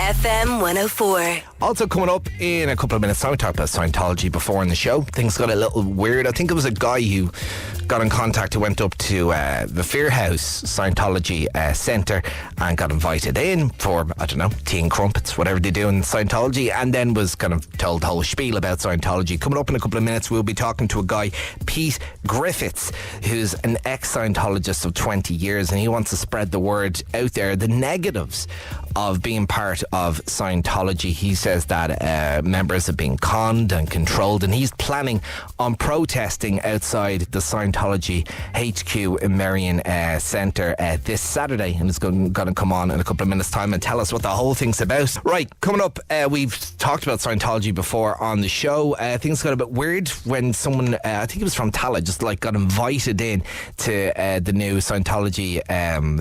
FM104. Also coming up in a couple of minutes time, we talked about Scientology before in the show. Things got a little weird. I think it was a guy who got in contact, who went up to the Fear House Scientology Centre and got invited in for, I don't know, tea and crumpets, whatever they do in Scientology, and then was kind of told the whole spiel about Scientology. Coming up in a couple of minutes, we'll be talking to a guy, Pete Griffiths, who's an ex-Scientologist of 20 years, and he wants to spread the word out there, the negatives of being part of Scientology. He says that members have been conned and controlled, and he's planning on protesting outside the Scientology HQ in Marion Centre this Saturday, and it's going to come on in a couple of minutes time and tell us what the whole thing's about. Right, coming up, we've talked about Scientology before on the show. Things got a bit weird when someone, I think it was from Tala, just like got invited in to the new Scientology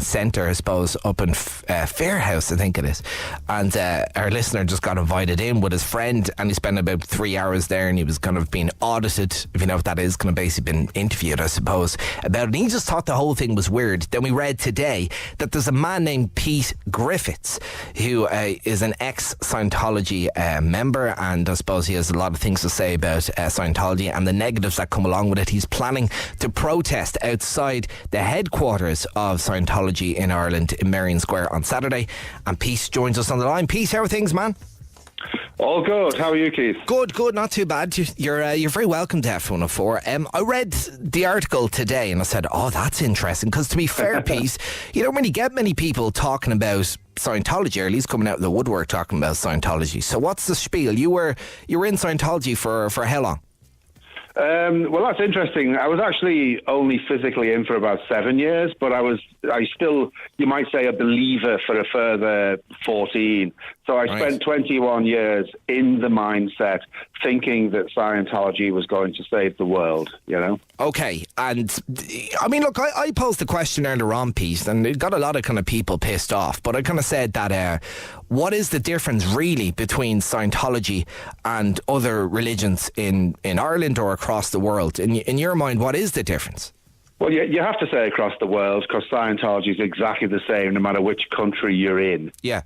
centre, I suppose, up in Fair House, I think it is, and our listener just got invited in with his friend, and he spent about 3 hours there, and he was kind of being audited, if you know what that is, kind of basically been interviewed, I suppose, about it. And he just thought the whole thing was weird. Then we read today that there's a man named Pete Griffiths who is an ex-Scientology member, and I suppose he has a lot of things to say about Scientology and the negatives that come along with it. He's planning to protest outside the headquarters of Scientology in Ireland in Marion Square on Saturday. And Pete joins us on the line. Pete, how are things, man? All good. How are you, Keith? Good, not too bad. You're very welcome to F104. I read the article today and I said, oh, that's interesting, because to be fair, Pete, you don't really get many people talking about Scientology, or at least coming out of the woodwork talking about Scientology. So what's the spiel? You were in Scientology for how long? Well, that's interesting. I was actually only physically in for about 7 years, but I still, you might say, a believer for a further 14. So I spent 21 years in the mindset thinking that Scientology was going to save the world, you know? Okay, and I mean, look, I posed the question earlier on, Pete, and it got a lot of kind of people pissed off, but I kind of said that what is the difference really between Scientology and other religions in Ireland or across the world? In your mind, what is the difference? Well, you have to say across the world, because Scientology is exactly the same no matter which country you're in. Yeah.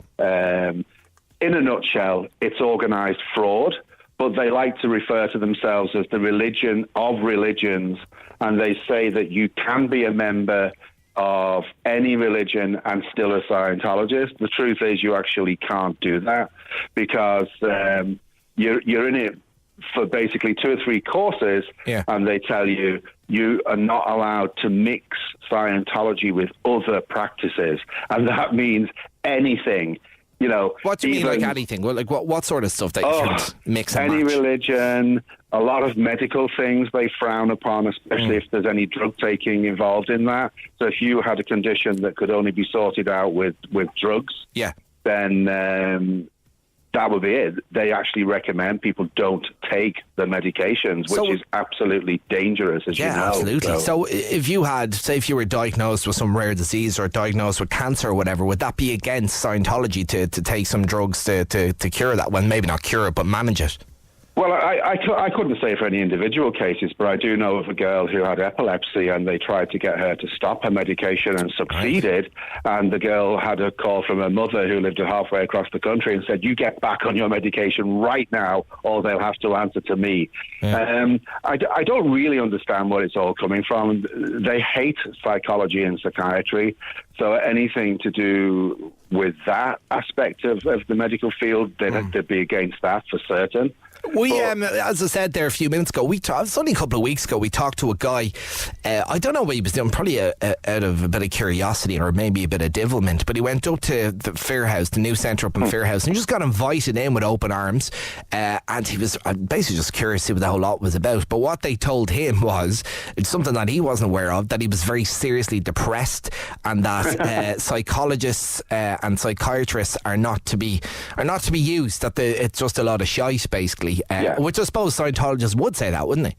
In a nutshell, it's organised fraud, but they like to refer to themselves as the religion of religions, and they say that you can be a member of any religion and still a Scientologist. The truth is you actually can't do that, because you're in it for basically 2 or 3 courses, and they tell you you are not allowed to mix Scientology with other practices, and that means anything. You know, what do you mean, like anything? Well, like what sort of stuff that you shouldn't mix and any match? Religion, a lot of medical things they frown upon, especially if there's any drug taking involved in that. So if you had a condition that could only be sorted out with drugs, then that would be it. They actually recommend people don't take the medications, which is absolutely dangerous, as you know. Yeah, absolutely. So if you had, say, if you were diagnosed with some rare disease or diagnosed with cancer or whatever, would that be against Scientology to take some drugs to cure that? Well, maybe not cure it, but manage it. Well, I couldn't say for any individual cases, but I do know of a girl who had epilepsy, and they tried to get her to stop her medication and succeeded. Right. And the girl had a call from her mother, who lived halfway across the country, and said, you get back on your medication right now, or they'll have to answer to me. Yeah. I don't really understand where it's all coming from. They hate psychology and psychiatry. So anything to do with that aspect of the medical field, they'd be against that for certain. We, as I said there a few minutes ago, it's only a couple of weeks ago, we talked to a guy, I don't know what he was doing, probably out of a bit of curiosity or maybe a bit of devilment, but he went up to the Fair House, the new centre up in Fair House, and he just got invited in with open arms, and he was basically just curious to see what the whole lot was about. But what they told him was, it's something that he wasn't aware of, that he was very seriously depressed, and that psychologists and psychiatrists are not to be used, that it's just a lot of shite, basically. Which I suppose Scientologists would say that, wouldn't they?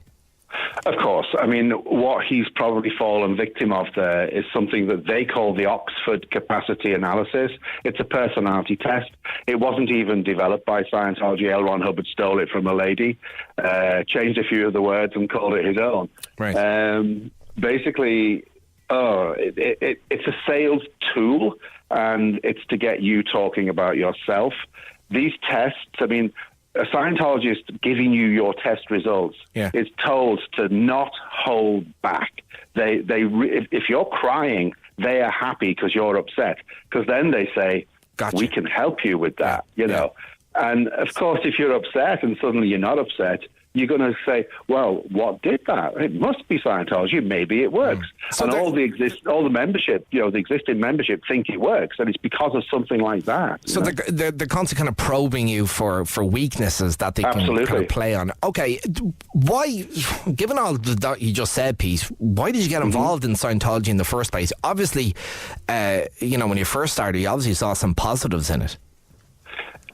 Of course. I mean, what he's probably fallen victim of there is something that they call the Oxford Capacity Analysis. It's a personality test. It wasn't even developed by Scientology. L. Ron Hubbard stole it from a lady, changed a few of the words and called it his own. Right. Basically, it's a sales tool, and it's to get you talking about yourself. These tests, I mean, a Scientologist giving you your test results is told to not hold back. If you're crying, they are happy because you're upset, because then they say, gotcha, we can help you with that, you know. And of course, if you're upset and suddenly you're not upset, you're going to say, well, what did that? It must be Scientology. Maybe it works. So and all the membership, you know, the existing membership think it works, and it's because of something like that. So they're constantly kind of probing you for weaknesses that they can kind of play on. Okay, why, given all that you just said, Pete, why did you get involved in Scientology in the first place? Obviously, you know, when you first started, you obviously saw some positives in it.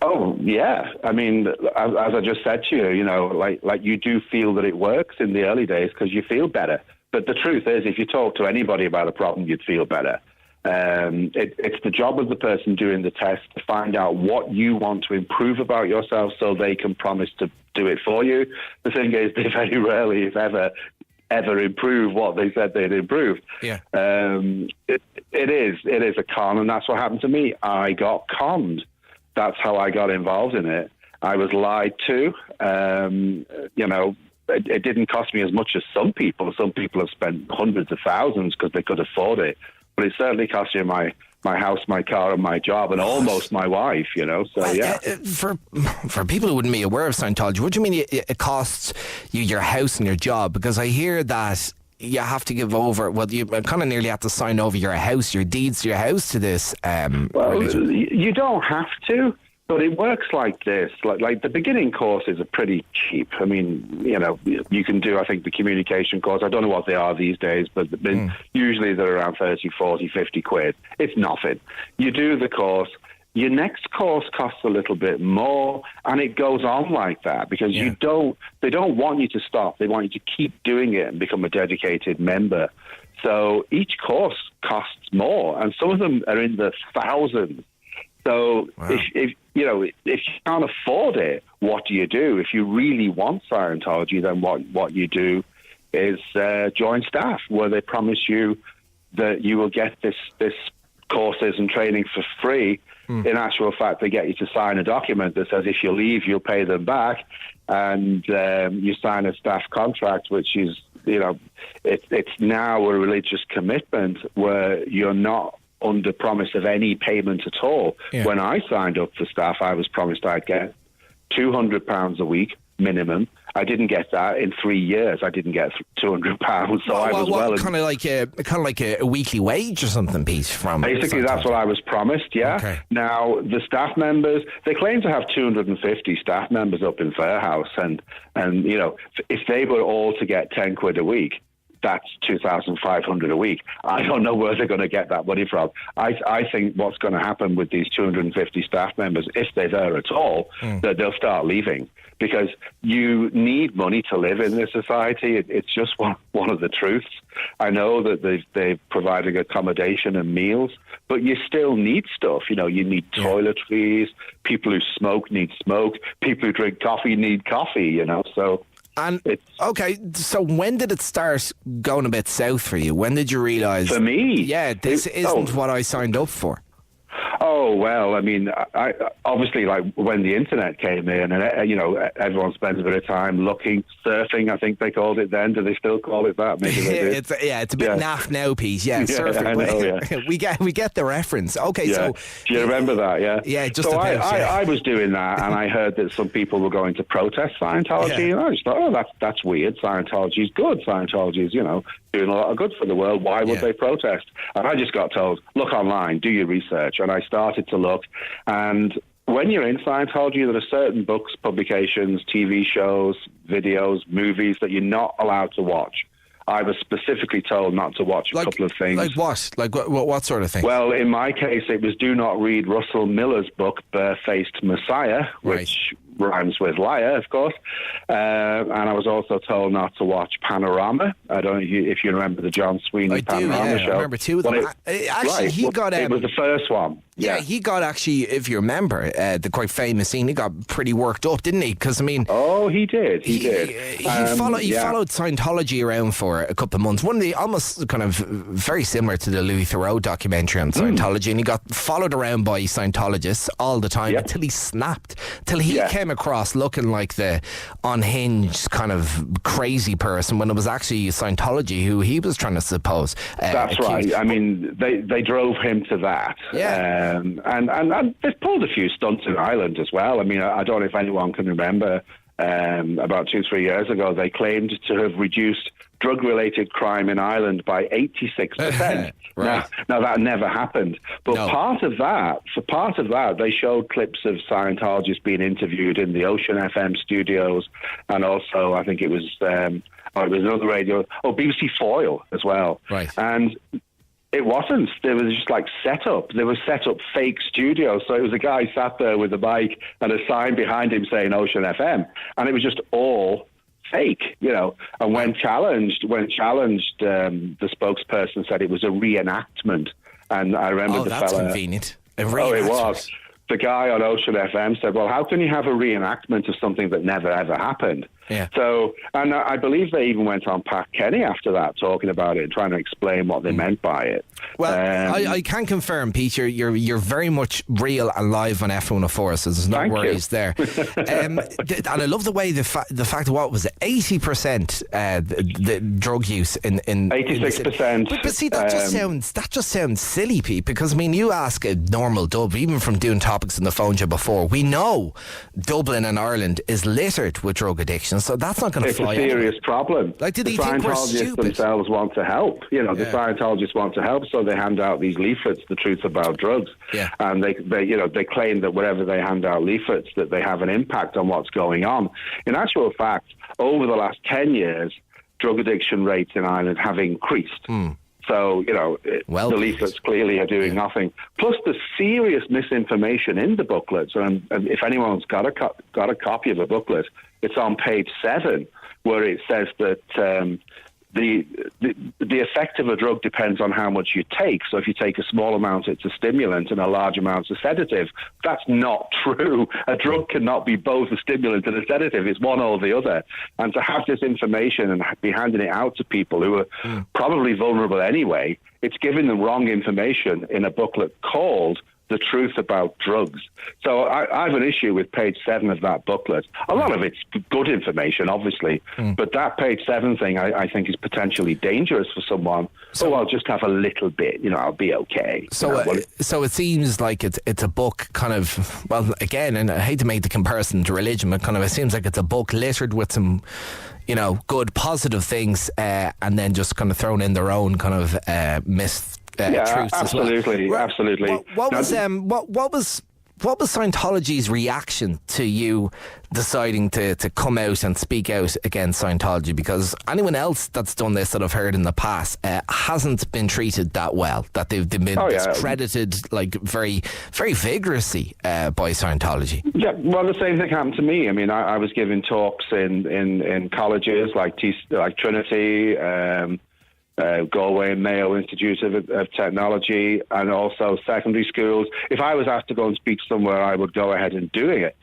Oh, yeah. I mean, as I just said to you, you know, like you do feel that it works in the early days because you feel better. But the truth is, if you talk to anybody about a problem, you'd feel better. It's the job of the person doing the test to find out what you want to improve about yourself so they can promise to do it for you. The thing is, they very rarely, if ever improve what they said they'd improve. Yeah. It is a con, and that's what happened to me. I got conned. That's how I got involved in it. I was lied to. You know, it didn't cost me as much as some people. Some people have spent hundreds of thousands because they could afford it. But it certainly cost you my house, my car, and my job, and almost my wife, you know. So, yeah. For people who wouldn't be aware of Scientology, what do you mean it costs you your house and your job? Because I hear that you have to give over, well, you kind of nearly have to sign over your house, your deeds to your house to this religion. You don't have to, but it works like this. Like the beginning courses are pretty cheap. I mean, you know, you can do, I think, the communication course. I don't know what they are these days, but usually they're around 30, 40, 50 quid. It's nothing. You do the course. Your next course costs a little bit more, and it goes on like that because they don't want you to stop. They want you to keep doing it and become a dedicated member. So each course costs more, and some of them are in the thousands. So if you can't afford it, what do you do? If you really want Scientology, then what you do is join staff, where they promise you that you will get this courses and training for free. In actual fact, they get you to sign a document that says if you leave, you'll pay them back, and you sign a staff contract, which is, you know, it's now a religious commitment where you're not under promise of any payment at all. Yeah. When I signed up for staff, I was promised I'd get £200 a week minimum. I didn't get that in 3 years. I didn't get £200, so I was kind of like a weekly wage or something, Pete. From basically, that's what I was promised. Yeah. Okay. Now the staff members, they claim to have 250 staff members up in Fairhouse, and you know, if they were all to get 10 quid a week, that's 2,500 a week. I don't know where they're going to get that money from. I think what's going to happen with these 250 staff members, if they're there at all, that they'll start leaving. Because you need money to live in this society. It's just one of the truths. I know that they're providing accommodation and meals, but you still need stuff. You know, you need toiletries. People who smoke need smoke. People who drink coffee need coffee, you know, so... And okay, so when did it start going a bit south for you? When did you realise? For me, this isn't what I signed up for. Oh, well, I mean, I obviously, like, when the internet came in and, you know, everyone spends a bit of time looking, surfing, I think they called it then. Do they still call it that? Maybe they do. It's a bit naff now, Pete. Yeah, surfing. I know, we get the reference. Okay, so... Do you remember that, Yeah, just so about, I was doing that, and I heard that some people were going to protest Scientology, and I just thought, that's weird. Scientology's good. Scientology's, you know, doing a lot of good for the world. Why would they protest? And I just got told, look online, do your research. And I started to look. And when you're in Scientology, there are certain books, publications, TV shows, videos, movies that you're not allowed to watch. I was specifically told not to watch a couple of things. Like what? Like what sort of thing? Well, in my case, it was do not read Russell Miller's book, Bare-Faced Messiah, which rhymes with liar, of course. And I was also told not to watch Panorama. I don't know if you remember the John Sweeney Panorama show. I remember two of them. It was the first one. Yeah, he got actually, if you remember, the quite famous scene, he got pretty worked up, didn't he? Because, I mean... Oh, he did. He did. He followed Scientology around for a couple of months. One of the almost kind of very similar to the Louis Theroux documentary on Scientology, and he got followed around by Scientologists all the time until he snapped, till he came across looking like the unhinged kind of crazy person when it was actually Scientology who he was trying to suppose. That's right. I mean, they drove him to that. Yeah. And they've pulled a few stunts in Ireland as well. I mean, I don't know if anyone can remember, about 2-3 years ago, they claimed to have reduced drug-related crime in Ireland by 86%. Right. Now that never happened. But part of that, they showed clips of Scientologists being interviewed in the Ocean FM studios, and also I think it was another radio, BBC Foil as well. Right. And it wasn't. There was just like set up. There was set up fake studios. So it was a guy sat there with a mic and a sign behind him saying Ocean FM, and it was just all fake, you know. And when challenged, the spokesperson said it was a reenactment. And I remember that's convenient. It was. The guy on Ocean FM said, well, how can you have a reenactment of something that never, ever happened? Yeah. So, and I believe they even went on Pat Kenny after that, talking about it and trying to explain what they meant by it. Well, I can confirm, Peter, you're very much real and live on FM104, so there's no worries there. And I love the way the fact what was it, 80% the drug use in 86%. But see, that just sounds silly, Pete, because I mean, you ask a normal Dub, even from doing topics in the phone show before, we know Dublin and Ireland is littered with drug addiction, so that's not going to fly. It's a serious problem. Like, do they the think we're Scientologists stupid? themselves want to help. You know, the Scientologists want to help, so they hand out these leaflets, the truth about drugs. Yeah. And they claim that wherever they hand out leaflets, that they have an impact on what's going on. In actual fact, over the last 10 years, drug addiction rates in Ireland have increased. So, you know, the leaflets clearly are doing nothing. Plus the serious misinformation in the booklets. And if anyone's got a copy of the booklet, it's on page 7, where it says that the effect of a drug depends on how much you take. So if you take a small amount, it's a stimulant, and a large amount is a sedative. That's not true. A drug cannot be both a stimulant and a sedative. It's one or the other. And to have this information and be handing it out to people who are probably vulnerable anyway, it's giving them wrong information in a booklet called The Truth About Drugs. So I have an issue with page 7 of that booklet. A lot of it's good information, obviously, but that page 7 thing I think is potentially dangerous for someone. So I'll just have a little bit, you know, I'll be okay. So so it seems like it's a book kind of, well, again, and I hate to make the comparison to religion, but kind of it seems like it's a book littered with some, you know, good positive things, and then just kind of thrown in their own kind of truths absolutely, as well. Absolutely. What was Scientology's reaction to you deciding to come out and speak out against Scientology? Because anyone else that's done this that I've heard in the past hasn't been treated that well. That they've been discredited like very, very vigorously by Scientology. Yeah, well, the same thing happened to me. I mean, I was giving talks in colleges like Trinity, Galway and Mayo Institute of Technology, and also secondary schools. If I was asked to go and speak somewhere, I would go ahead and do it.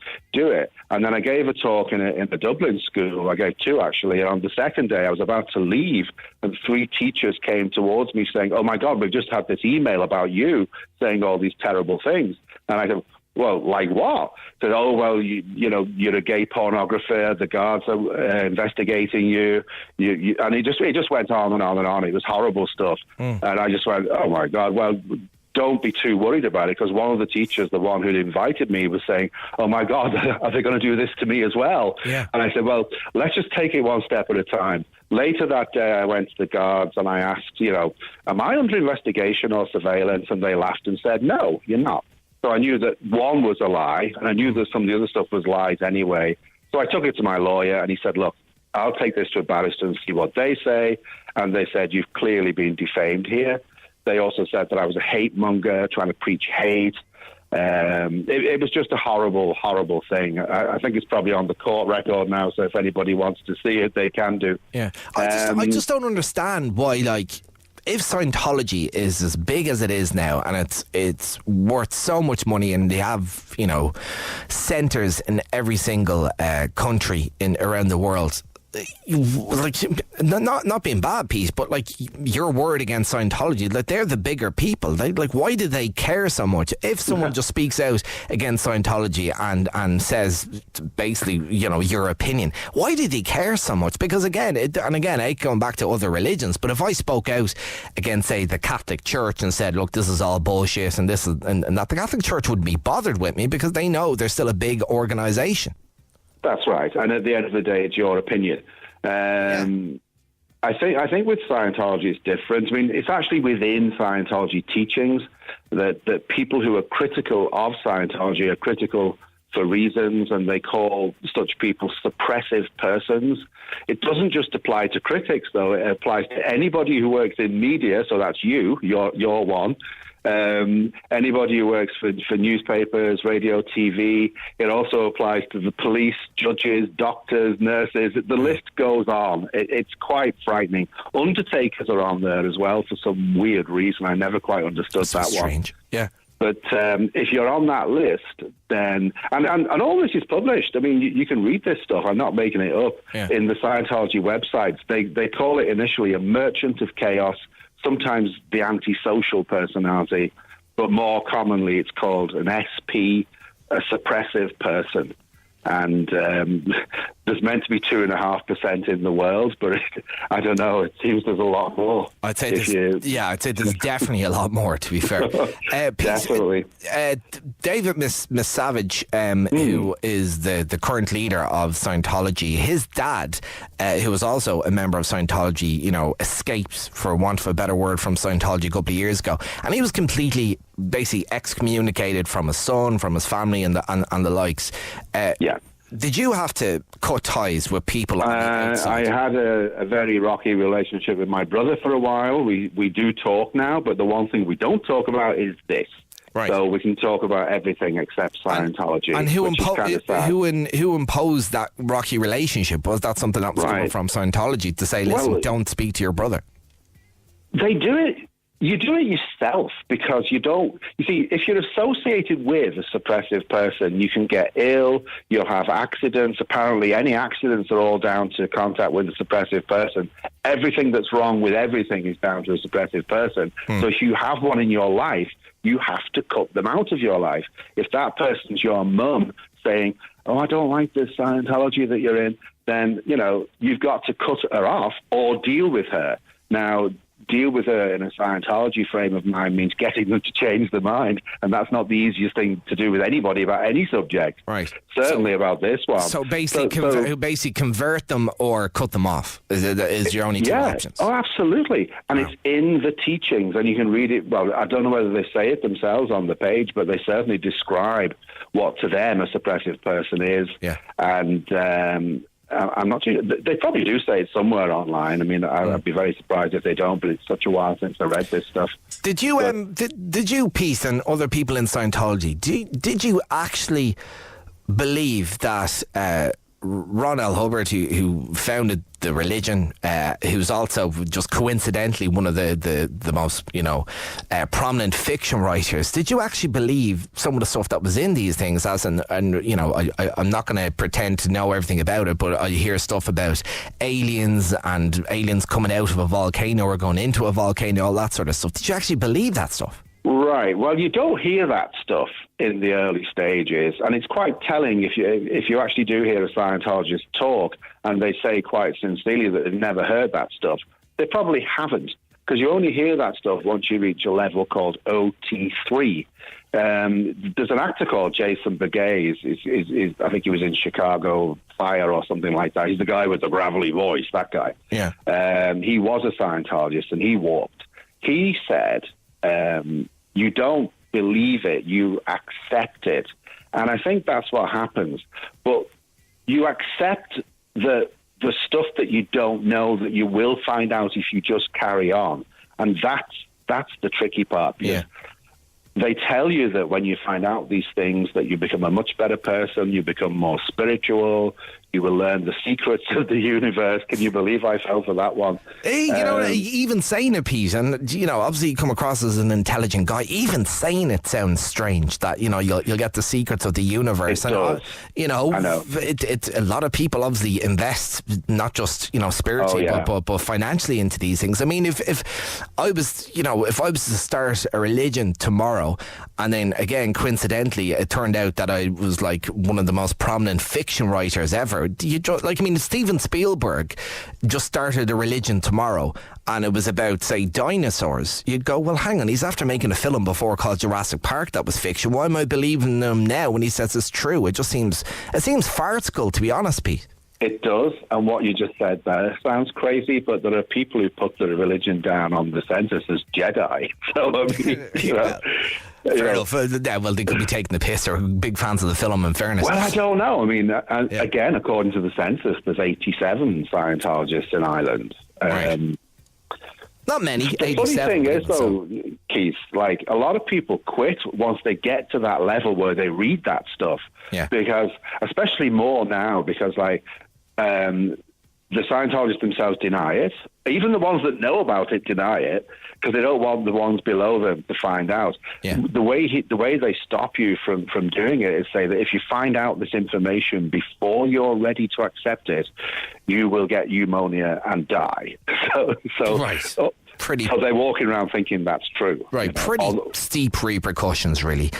And then I gave a talk in the Dublin school. I gave 2 actually. And on the second day, I was about to leave, and 3 teachers came towards me saying, "Oh my God, we've just had this email about you saying all these terrible things." And I go, "Well, like what?" Said, "Oh, well, you know, you're a gay pornographer. The guards are investigating you." And he just went on and on and on. It was horrible stuff. And I just went, "Oh my God, well, don't be too worried about it," because one of the teachers, the one who'd invited me, was saying, "Oh my God, are they going to do this to me as well?" Yeah. And I said, "Well, let's just take it one step at a time." Later that day, I went to the guards and I asked, you know, "Am I under investigation or surveillance?" And they laughed and said, "No, you're not." So I knew that one was a lie, and I knew that some of the other stuff was lies anyway. So I took it to my lawyer, and he said, "Look, I'll take this to a barrister and see what they say." And they said, "You've clearly been defamed here." They also said that I was a hate monger, trying to preach hate. It was just a horrible, horrible thing. I think it's probably on the court record now, so if anybody wants to see it, they can do. Yeah, I just don't understand why, like, if Scientology is as big as it is now, and it's worth so much money, and they have, you know, centres in every single country around the world. Like, not being bad, Pete, but like, your word against Scientology, like, they're the bigger people. Like, why do they care so much? If someone just speaks out against Scientology and says basically, you know, your opinion, why do they care so much? Because again, going back to other religions, but if I spoke out against, say, the Catholic Church and said, look, this is all bullshit, and this is and that, the Catholic Church wouldn't be bothered with me because they know they're still a big organisation. That's right, and at the end of the day, it's your opinion. I think with Scientology, it's different. I mean, it's actually within Scientology teachings that people who are critical of Scientology are critical for reasons, and they call such people suppressive persons. It doesn't just apply to critics, though. It applies to anybody who works in media. So that's you're one. Anybody who works for newspapers, radio, TV. It also applies to the police, judges, doctors, nurses. The list goes on. It's quite frightening. Undertakers are on there as well for some weird reason. I never quite understood that strange. one. Yeah. But if you're on that list, then... And all this is published. I mean, you can read this stuff. I'm not making it up. Yeah. In the Scientology websites, they call it initially a merchant of chaos, sometimes the antisocial personality, but more commonly it's called an SP, a suppressive person. And there's meant to be 2.5% in the world, but I don't know. It seems there's a lot more. I'd say there's definitely a lot more, to be fair. Definitely. David Miscavige, who is the current leader of Scientology, his dad, who was also a member of Scientology, you know, escaped, for want of a better word, from Scientology a couple of years ago, and he was completely, basically, excommunicated from his son, from his family, and the likes. Yeah. Did you have to cut ties with people on the outside? I had a very rocky relationship with my brother for a while. We do talk now, but the one thing we don't talk about is this. Right. So we can talk about everything except Scientology. And who imposed that rocky relationship? Was that something that was coming from Scientology to say, listen, don't speak to your brother? They do it. You do it yourself because you see, if you're associated with a suppressive person, you can get ill, you'll have accidents. Apparently, any accidents are all down to contact with a suppressive person. Everything that's wrong with everything is down to a suppressive person. So if you have one in your life, you have to cut them out of your life. If that person's your mum saying, oh, I don't like this Scientology that you're in, then, you know, you've got to cut her off or deal with her. Now, deal with her in a Scientology frame of mind means getting them to change their mind, and that's not the easiest thing to do with anybody about any subject. Right. Certainly about this one. So basically, convert them or cut them off is your only two options. Oh, absolutely. And it's in the teachings, and you can read it. Well, I don't know whether they say it themselves on the page, but they certainly describe what to them a suppressive person is. Yeah. And I'm not sure. They probably do say it somewhere online. I mean, I'd be very surprised if they don't, but it's such a while since I read this stuff. Did you, did you, Pete, and other people in Scientology, did you actually believe that Ron L. Hubbard, who founded the religion, who's also just coincidentally one of the most, you know, prominent fiction writers, did you actually believe some of the stuff that was in these things? And you know, I'm not going to pretend to know everything about it, but I hear stuff about aliens and aliens coming out of a volcano or going into a volcano, all that sort of stuff. Did you actually believe that stuff? Right. Well, you don't hear that stuff in the early stages, and it's quite telling if you actually do hear a Scientologist talk and they say quite sincerely that they've never heard that stuff. They probably haven't, because you only hear that stuff once you reach a level called OT3. There's an actor called Jason Bergez. I think he was in Chicago Fire or something like that. He's the guy with the gravelly voice, that guy. Yeah. He was a Scientologist, and he walked. He said, you don't believe it, you accept it. And I think that's what happens. But you accept the stuff that you don't know that you will find out if you just carry on. And that's the tricky part. Yeah. they tell you that when you find out these things, that you become a much better person, you become more spiritual, you will learn the secrets of the universe. Can you believe I fell for that one? Hey, you know, even saying it, Pete, and, you know, obviously you come across as an intelligent guy, even saying it sounds strange, that, you know, you'll get the secrets of the universe. It does. You know, I know. It a lot of people obviously invest, not just, you know, spiritually, but financially into these things. I mean, if I was, you know, if I was to start a religion tomorrow, and then again, coincidentally, it turned out that I was like one of the most prominent fiction writers ever. Steven Spielberg just started a religion tomorrow, and it was about, say, dinosaurs. You'd go, well, hang on, he's after making a film before called Jurassic Park that was fiction. Why am I believing him now when he says it's true? It seems farcical, to be honest, Pete. It does, and what you just said there sounds crazy, but there are people who put their religion down on the census as Jedi. So, I mean, you know... Fair enough. Well, they could be taking the piss, or big fans of the film, in fairness. Well, I don't know. I mean, again, according to the census, there's 87 Scientologists in Ireland. Right. Not many. The funny thing is, though, Keith, like, a lot of people quit once they get to that level where they read that stuff. Yeah. Because, especially more now, because, like, the Scientologists themselves deny it. Even the ones that know about it deny it, because they don't want the ones below them to find out. Yeah. The way they stop you from doing it is say that if you find out this information before you're ready to accept it, you will get pneumonia and die. So right. So they're walking around thinking that's true. Right, you know? pretty steep repercussions, really.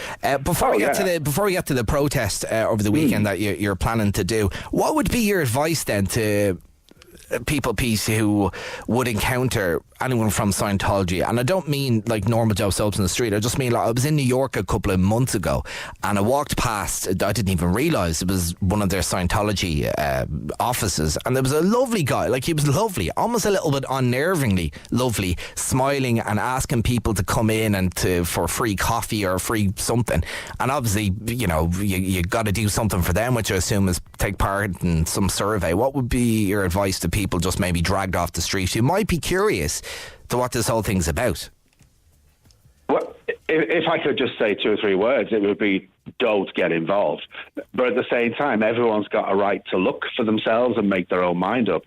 Before we get to the protest over the weekend that you're planning to do, what would be your advice then to people, Pete, who would encounter anyone from Scientology? And I don't mean like normal Joe Soaps in the street. I just mean, like, I was in New York a couple of months ago, and I walked past, I didn't even realise it was one of their Scientology offices, and there was a lovely guy, like, he was lovely, almost a little bit unnervingly lovely, smiling and asking people to come in and for free coffee or free something. And obviously, you know, you got to do something for them, which I assume is take part in some survey. What would be your advice to people just maybe dragged off the street who might be curious to what this whole thing's about? Well, if I could just say 2 or 3 words, it would be don't get involved. But at the same time, everyone's got a right to look for themselves and make their own mind up.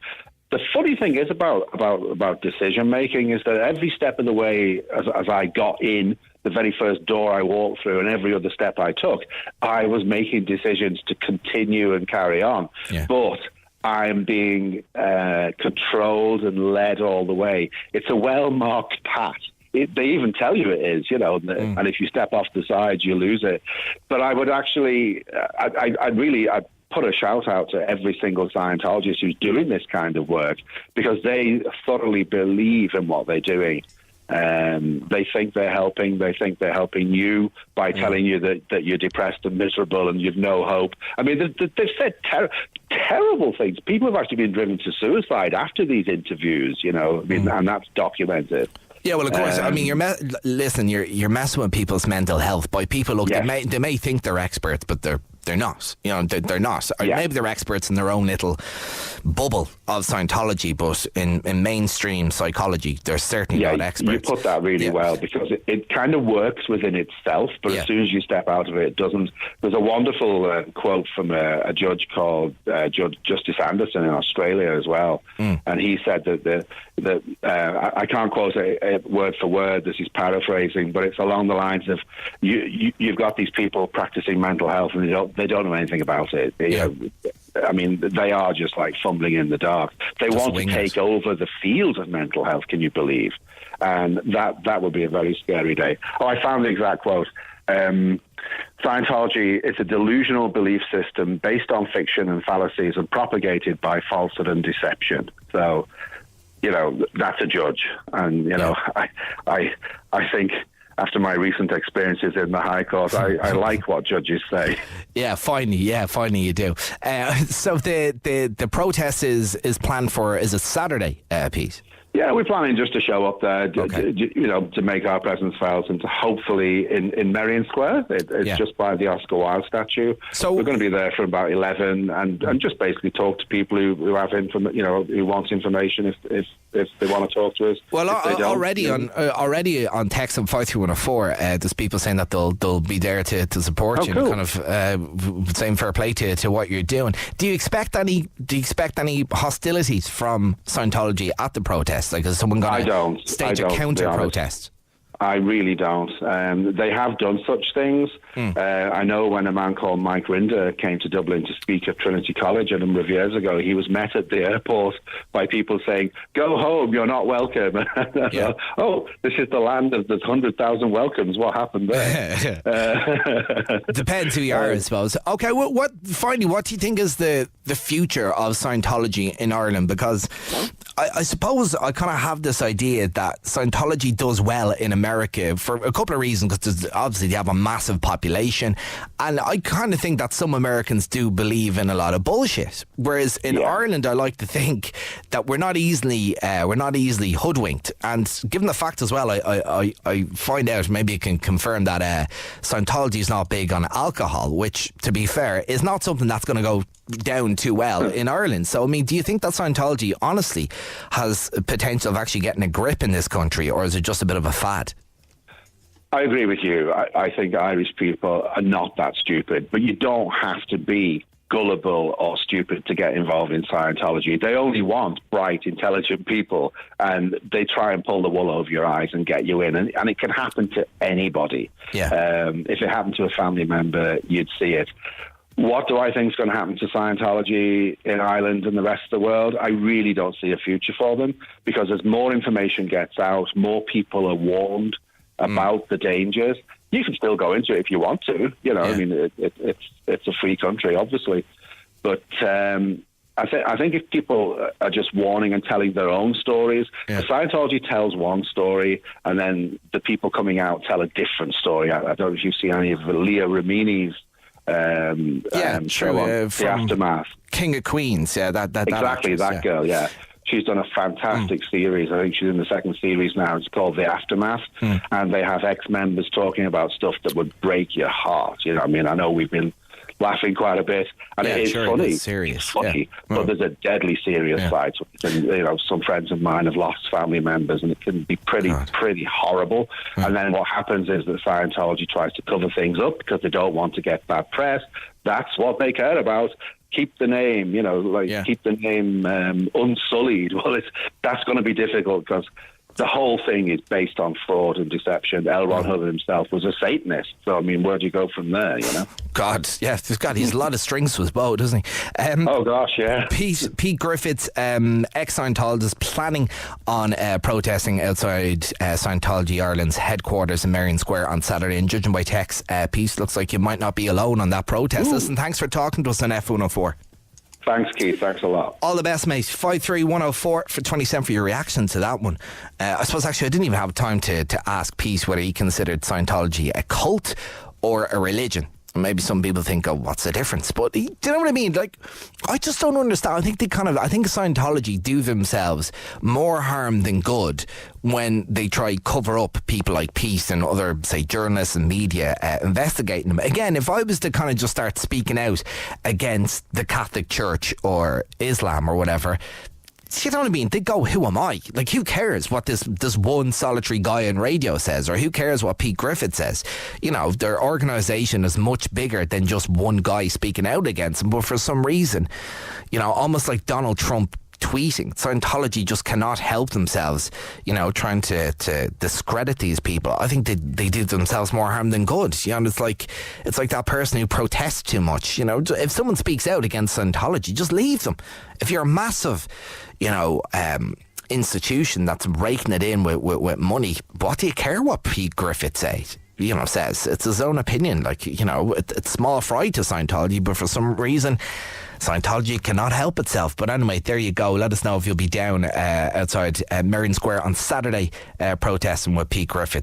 The funny thing is about decision making is that every step of the way, as I got in, the very first door I walked through and every other step I took, I was making decisions to continue and carry on. Yeah. But I'm being controlled and led all the way. It's a well-marked path. They even tell you it is, you know, and if you step off the side, you lose it. But I would actually, I'd put a shout out to every single Scientologist who's doing this kind of work, because they thoroughly believe in what they're doing. They think they're helping. They think they're helping you by telling you that you're depressed and miserable and you've no hope. I mean, they've said terrible things. People have actually been driven to suicide after these interviews, you know, I mean, and that's documented. Yeah, well, of course. I mean, you're messing with people's mental health. By people, look, yes. they may think they're experts, but they're not. You know, they're not. Yeah. Maybe they're experts in their own little bubble of Scientology, but in mainstream psychology, they're certainly not experts. You put that really well, because it kind of works within itself, but as soon as you step out of it, it doesn't. There's a wonderful quote from a judge called Judge Justice Anderson in Australia as well, and he said that I can't quote it word for word, this is paraphrasing, but it's along the lines of you've got these people practicing mental health and they don't know anything about it. I mean, they are just like fumbling in the dark. They want to take over the field of mental health, can you believe? And that would be a very scary day. Oh, I found the exact quote. Scientology is a delusional belief system based on fiction and fallacies and propagated by falsehood and deception. So, you know, that's a judge. And, you know, I think after my recent experiences in the High Court, I like what judges say. Yeah, finally you do. So the protest is planned for, is it Saturday, Pete? Yeah, we're planning just to show up there, you know, to make our presence felt, and to hopefully in Merrion Square. It's just by the Oscar Wilde statue. So we're going to be there for about 11 and just basically talk to people who have who want information if if they want to talk to us. Well, If they don't, already on text on 53104, there's people saying that they'll be there to support you, cool. and kind of saying fair play to what you're doing. Do you expect any hostilities from Scientology at the protest? Like, is someone going to stage a counter protest? I really don't. They have done such things. I know when a man called Mike Rinder came to Dublin to speak at Trinity College a number of years ago, he was met at the airport by people saying, "Go home, you're not welcome." Yeah. Oh, this is the land of the 100,000 welcomes. What happened there? Depends who you are, I suppose. Okay, well, what do you think is the future of Scientology in Ireland? Because I suppose I kind of have this idea that Scientology does well in America for a couple of reasons, because obviously they have a massive population, and I kind of think that some Americans do believe in a lot of bullshit, whereas in Ireland I like to think that we're not easily hoodwinked. And given the fact as well, I find out, maybe you can confirm, that Scientology is not big on alcohol, which, to be fair, is not something that's going to go down too well in Ireland. So, I mean, do you think that Scientology honestly has potential of actually getting a grip in this country, or is it just a bit of a fad? I agree with you. I think Irish people are not that stupid, but you don't have to be gullible or stupid to get involved in Scientology. They only want bright, intelligent people, and they try and pull the wool over your eyes and get you in. And it can happen to anybody. Yeah. If it happened to a family member, you'd see it. What do I think is going to happen to Scientology in Ireland and the rest of the world? I really don't see a future for them, because as more information gets out, more people are warned about the dangers. You can still go into it if you want to. You know, I mean, it's a free country, obviously. But I think if people are just warning and telling their own stories, Scientology tells one story, and then the people coming out tell a different story. I don't know if you've seen any of Leah Remini's show on The Aftermath. King of Queens, that girl, yeah. She's done a fantastic series. I think she's in the second series now. It's called The Aftermath, and they have ex-members talking about stuff that would break your heart. You know, I mean, I know we've been laughing quite a bit, and it is funny. It's serious. It's funny, but there's a deadly serious side to it. And, you know, some friends of mine have lost family members, and it can be pretty horrible. And then what happens is that Scientology tries to cover things up because they don't want to get bad press. That's what they care about. Keep the name, keep the name unsullied. Well, that's going to be difficult, because the whole thing is based on fraud and deception. L. Ron Hubbard himself was a Satanist. So, I mean, where do you go from there, you know? God, yeah, he's a lot of strings to his bow, doesn't he? Oh, gosh, yeah. Pete Griffiths, ex-Scientologist, planning on protesting outside Scientology Ireland's headquarters in Merrion Square on Saturday. And judging by text, Pete, looks like you might not be alone on that protest. Listen, thanks for talking to us on FM104. Thanks, Keith. Thanks a lot. All the best, mate. 53104 for 20 cents for your reaction to that one. I suppose, actually, I didn't even have time to ask Pete whether he considered Scientology a cult or a religion. Maybe some people think, oh, what's the difference? But do you know what I mean? Like, I just don't understand. I think Scientology do themselves more harm than good when they try cover up people like Pete and other, say, journalists and media investigating them. Again, if I was to kind of just start speaking out against the Catholic Church or Islam or whatever, you know what I mean? They go, who am I? Like, who cares what this one solitary guy on radio says, or who cares what Pete Griffith says? You know, their organisation is much bigger than just one guy speaking out against them. But for some reason, you know, almost like Donald Trump tweeting, Scientology just cannot help themselves, you know, trying to discredit these people. I think they do themselves more harm than good. You know, it's like that person who protests too much. You know, if someone speaks out against Scientology, just leave them. If you're a massive, you know, institution that's raking it in with money, what do you care what Pete Griffith says? It's his own opinion. Like, you know, it's small fry to Scientology, but for some reason Scientology cannot help itself. But anyway, there you go. Let us know if you'll be down outside Merrion Square on Saturday protesting with Pete Griffith.